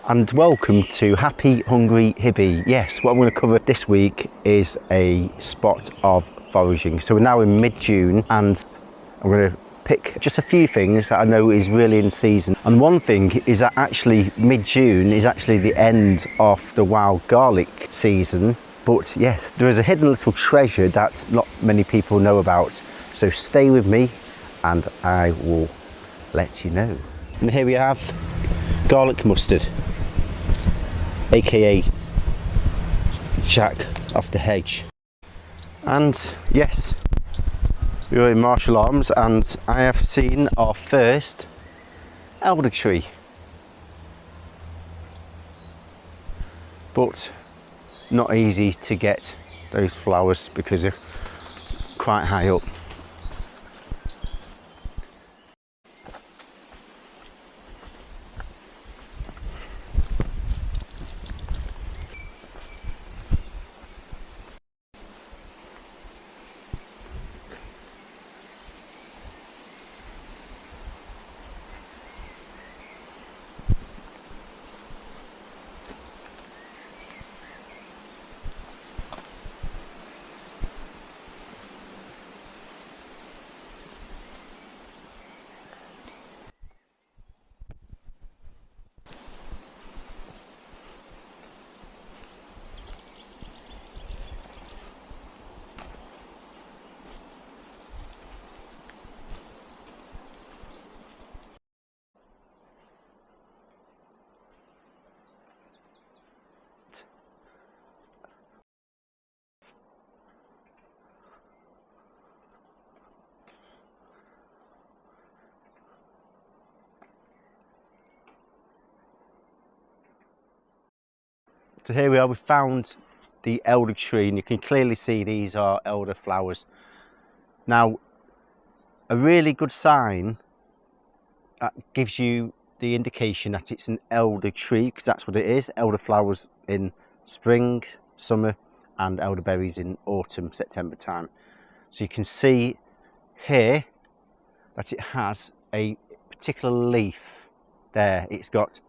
And welcome to Happy Hungry Hippie. Yes, what I'm going to cover this week is a spot of foraging. So we're now in mid-June and I'm going to pick just a few things that I know is really in season. And one thing is that actually mid-June is actually the end of the wild garlic season. But yes, there is a hidden little treasure that not many people know about. So stay with me and I will let you know. And here we have garlic mustard, aka Jack off the hedge. And yes, we were in Marshall Arms and I have seen our first elder tree, but not easy to get those flowers because they're quite high up. So here we are, we found the elder tree and you can clearly see these are elder flowers. Now, a really good sign that gives you the indication that it's an elder tree, because that's what it is, elder flowers in spring, summer and elderberries in autumn, September time. So you can see here that it has a particular leaf there. It's got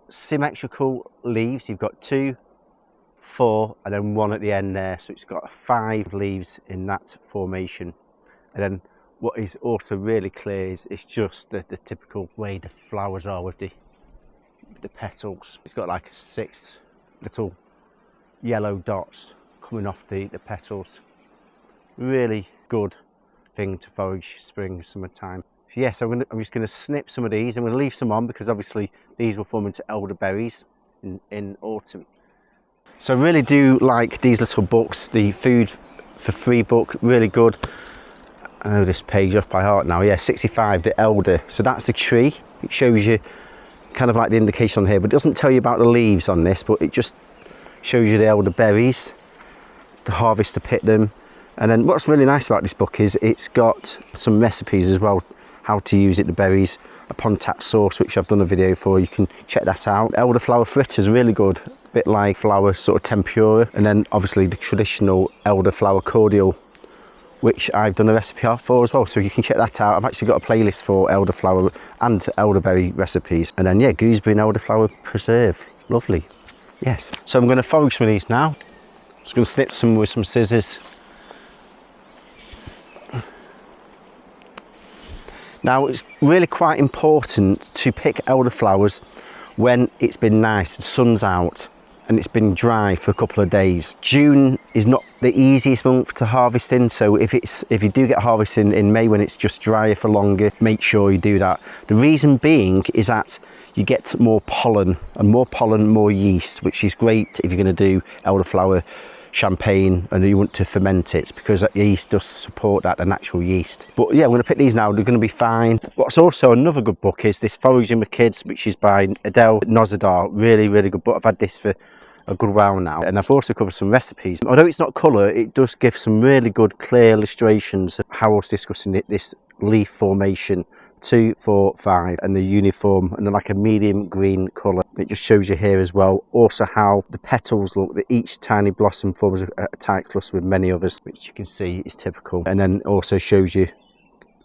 symmetrical leaves. You've got 2, 4 and then 1 at the end there, so it's got 5 leaves in that formation. And then what is also really clear is it's just the typical way the flowers are with the petals. It's got like 6 little yellow dots coming off the petals. Really good thing to forage spring, summertime. Yes, I'm just going to snip some of these. I'm going to leave some on because obviously these will form into elderberries in autumn. So I really do like these little books. The Food for Free book, really good. I know this page off by heart now. Yeah, 65, the elder. So that's the tree. It shows you kind of like the indication on here, but it doesn't tell you about the leaves on this, but it just shows you the elderberries, the harvest to pick them. And then what's really nice about this book is it's got some recipes as well, how to use it, the berries, a pontac sauce, which I've done a video for. You can check that out. Elderflower fritters, really good, a bit like flower sort of tempura. And then obviously the traditional elderflower cordial, which I've done a recipe for as well, so you can check that out. I've actually got a playlist for elderflower and elderberry recipes. And then yeah, gooseberry and elderflower preserve, lovely. Yes, so I'm going to forage some of these now. Just going to snip some with some scissors. Now it's really quite important to pick elderflowers when it's been nice, the sun's out and it's been dry for a couple of days. June is not the easiest month to harvest in, so if you do get harvesting in May when it's just drier for longer, make sure you do that. The reason being is that you get more pollen, and more yeast, which is great if you're going to do elderflower champagne and you want to ferment it, because that yeast does support that, the natural yeast. But yeah, I'm going to pick these now, they're going to be fine. What's also another good book is this Foraging with Kids, which is by Adele Nozadar. Really good book. I've had this for a good while now, and I've also covered some recipes. Although it's not colour, it does give some really good clear illustrations of how I was discussing it, this leaf formation, 2, 4, 5, and the uniform and like a medium green colour. It just shows you here as well also how the petals look, that each tiny blossom forms a tight cluster with many others, which you can see is typical. And then also shows you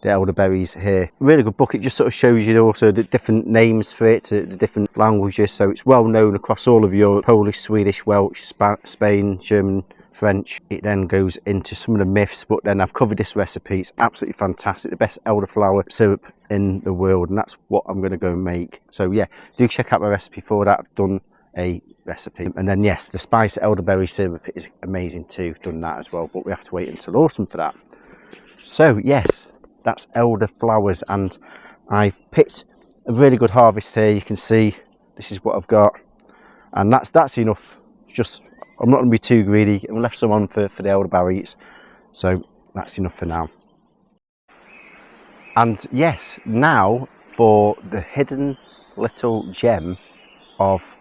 the elderberries here. Really good book. It just sort of shows you also the different names for it, the different languages. So it's well known across all of Europe: Polish, Swedish, Welsh, Spain, German, French. It then goes into some of the myths, but then I've covered this recipe. It's absolutely fantastic. The best elderflower syrup in the world, and that's what I'm going to go and make. So yeah, do check out my recipe for that. I've done a recipe, and then yes, the spiced elderberry syrup is amazing too. Done that as well, but we have to wait until autumn for that. So yes, that's elderflowers, and I've picked a really good harvest here. You can see this is what I've got, and that's enough. Just, I'm not going to be too greedy. I've left some on for the elderberries, so that's enough for now. And yes, now for the hidden little gem of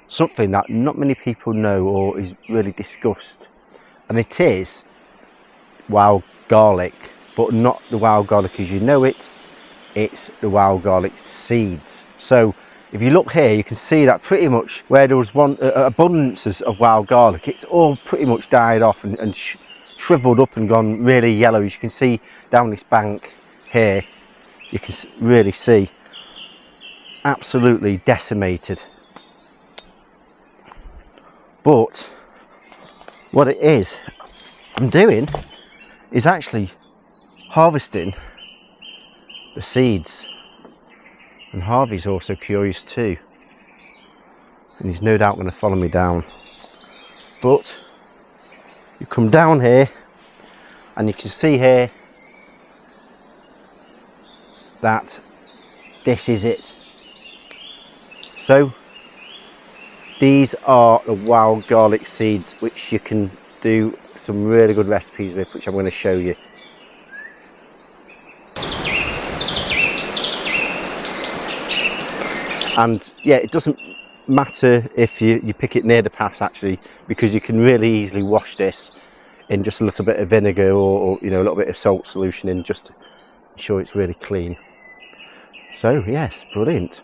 something that not many people know or is really discussed, and it is wild garlic, but not the wild garlic as you know it. It's the wild garlic seeds. So if you look here, you can see that pretty much where there was one abundances of wild garlic, it's all pretty much died off and shriveled up and gone really yellow. As you can see down this bank here, you can really see absolutely decimated. But what it is I'm doing is actually harvesting the seeds, and Harvey's also curious too, and he's no doubt going to follow me down. But you come down here and you can see here that this is it. So these are the wild garlic seeds, which you can do some really good recipes with, which I'm going to show you. And yeah, it doesn't matter if you pick it near the path actually, because you can really easily wash this in just a little bit of vinegar or you know, a little bit of salt solution in, just to ensure it's really clean. So yes, brilliant.